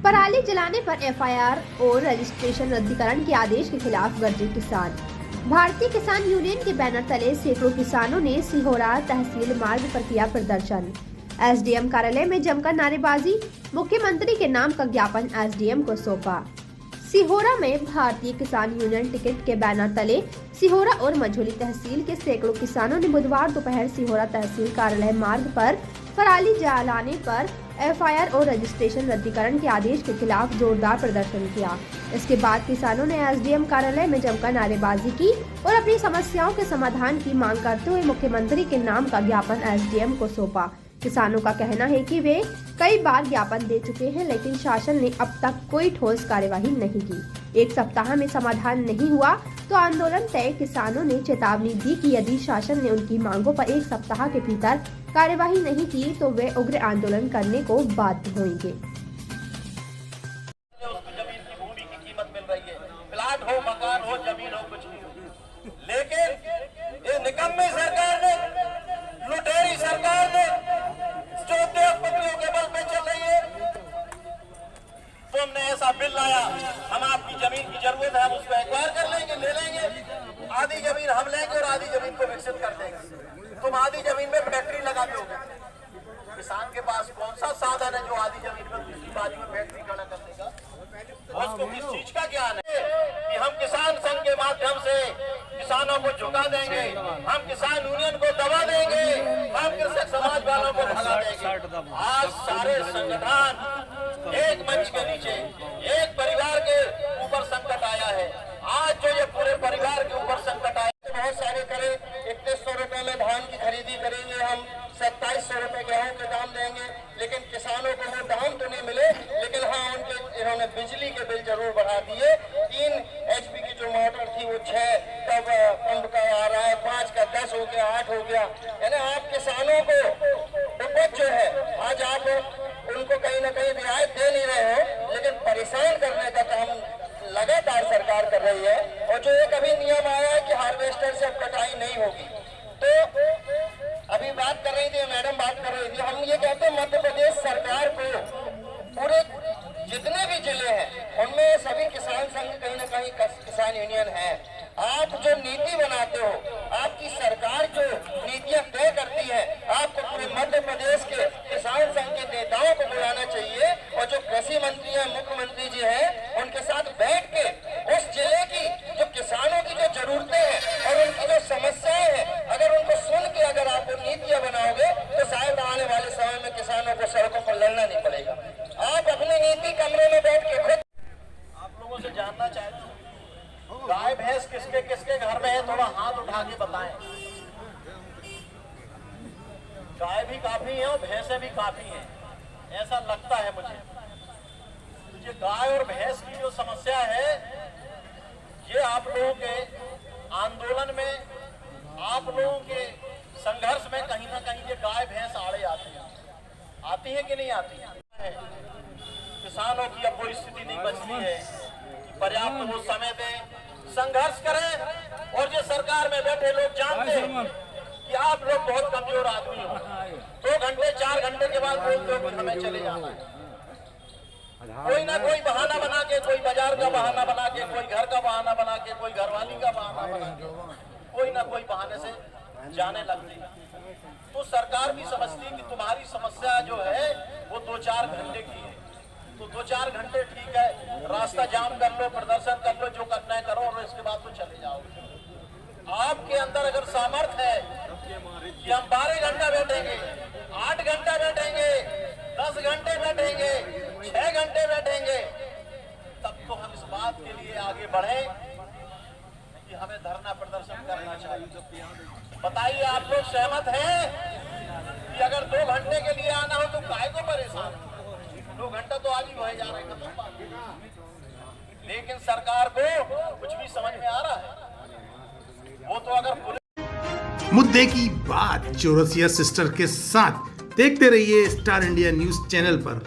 पराली जलाने पर एफआईआर और रजिस्ट्रेशन रद्दीकरण के आदेश के खिलाफ गरजे किसान। भारतीय किसान यूनियन के बैनर तले सैकड़ों किसानों ने सिहोरा तहसील मार्ग पर किया प्रदर्शन। एसडीएम कार्यालय में जमकर नारेबाजी, मुख्यमंत्री के नाम का ज्ञापन एसडीएम को सौंपा। सिहोरा में भारतीय किसान यूनियन टिकट के बैनर तले सिहोरा और मझोली तहसील के सैकड़ों किसानों ने बुधवार दोपहर सिहोरा तहसील कार्यालय मार्ग पर पराली जलाने पर एफआईआर और रजिस्ट्रेशन रद्दीकरण के आदेश के खिलाफ जोरदार प्रदर्शन किया। इसके बाद किसानों ने एसडीएम कार्यालय में जमकर नारेबाजी की और अपनी समस्याओं के समाधान की मांग करते हुए मुख्यमंत्री के नाम का ज्ञापन एसडीएम को सौंपा। किसानों का कहना है कि वे कई बार ज्ञापन दे चुके हैं, लेकिन शासन ने अब तक कोई ठोस कार्यवाही नहीं की। एक सप्ताह में समाधान नहीं हुआ तो आंदोलन तय। किसानों ने चेतावनी दी कि यदि शासन ने उनकी मांगों पर एक सप्ताह के भीतर कार्यवाही नहीं की तो वे उग्र आंदोलन करने को बाध्य होंगे। लेकिन ये निकम्मी सरकार ने, लुटेरी सरकार ने जो उद्योगपतियों के बल पे चल रही है, तुमने ऐसा बिल लाया, हम आपकी जमीन की जरूरत है, हम उसको एक्वायर कर लेंगे, ले लेंगे, आधी जमीन हम लेंगे और आधी जमीन को विकसित कर देंगे। तुम आधी जमीन में फैक्ट्री लगा दोगे। किसान के पास कौन सा साधन है जो आधी जमीन पर दूसरी बाजू में फैक्ट्री खड़ा करने का? उसको किस चीज का ज्ञान है कि हम किसान संघ के माध्यम से किसानों को झुका देंगे, हम किसान यूनियन को दबा देंगे, हम कृषक समाज वालों को भगा देंगे। आज सारे संगठन एक मंच के नीचे, एक परिवार के ऊपर संकट आया है। आज जो ये पूरे परिवार के ऊपर संकट आया, बहुत सारे करे 3100 रुपए में धान की खरीदी करेंगे, हम 2700 रुपए गेहूं के दाम देंगे, लेकिन किसानों को वो दाम तो नहीं मिले। लेकिन हाँ, उनके इन्होंने बिजली के बिल जरूर बढ़ा दिए। 3 HP की जो मोटर थी वो 6 तब पंप का आ रहा है, 5 का 10 हो गया, 8 हो गया। यानी आप किसानों को उपज जो है, आज आप उनको कहीं ना कहीं रियायत दे नहीं रहे हो, लेकिन परेशान करने का काम लगातार सरकार कर रही है। और जो एक अभी नियम आया है कि हार्वेस्टर से अब कटाई नहीं होगी, तो अभी बात कर रही थी मैडम, बात कर रही थी, हम ये कहते हैं मध्य प्रदेश सरकार को, पूरे जितने भी जिले हैं उनमें सभी किसान संघ कहीं ना कहीं किसान यूनियन है। आप जो नीति बनाते हो, आपकी सरकार जो नीतियां तय करती है, आपको पूरे मध्य प्रदेश के किसान संघ के नेताओं को बुलाना चाहिए और जो कृषि मंत्री है, मुख्यमंत्री जी हैं, उनके साथ बैठ के उस जिले की जो किसानों की जो जरूरतें हैं और उनकी जो समस्याएं हैं, अगर उनको सुन के अगर आप नीतियां बनाओगे तो शायद आने वाले समय में किसानों को सड़कों पर लड़ना नहीं पड़ेगा। आप अपने नीति कमरे में बैठ के खुद आप लोगों से जानना चाहते हैं, गाय भैंस किसके किसके घर में है, थोड़ा हाथ उठा के बताएं। गाय भी काफी है और भैंसे भी काफी हैं, ऐसा लगता है मुझे। तो ये गाय और भैंस की जो समस्या है, ये आप लोगों के आंदोलन में, आप लोगों के संघर्ष में कहीं ना कहीं ये गाय भैंस आड़े आती है कि नहीं आती है? किसानों की अब वो स्थिति नहीं बचती है कि पर्याप्त वो समय दें, संघर्ष करें। और जो सरकार में बैठे लोग जानते हैं कि आप लोग बहुत कमजोर आदमी हो, 2 घंटे 4 घंटे के बाद बोलते हो कि हमें चले जाना है। कोई ना कोई बहाना बना के, कोई बाजार का बहाना बना के, कोई घर का बहाना बना के, कोई घरवाली का बहाना बना के, कोई ना कोई बहाने से जाने लगती है। तो सरकार भी समझती है कि तुम्हारी समस्या जो है वो 2-4 घंटे की है, तो 2-4 घंटे ठीक है, रास्ता जाम कर लो, प्रदर्शन कर लो, जो करना है करो और इसके बाद तो चले जाओ। आपके अंदर अगर सामर्थ्य है कि हम 12 घंटा बैठेंगे, 8 घंटा बैठेंगे, 10 घंटे बैठेंगे, 6 घंटे बैठेंगे, तब तो हम इस बात के लिए आगे बढ़े कि हमें धरना प्रदर्शन करना चाहिए। बताइए, आप लोग सहमत हैं कि अगर 2 घंटे के लिए आना हो तो काहे को परेशान? 2 घंटा तो आज ही हो जा रहे हैं, लेकिन सरकार को कुछ भी समझ में आ रहा है? वो तो अगर मुद्दे की बात चौरसिया सिस्टर के साथ देखते रहिए स्टार इंडिया न्यूज चैनल पर।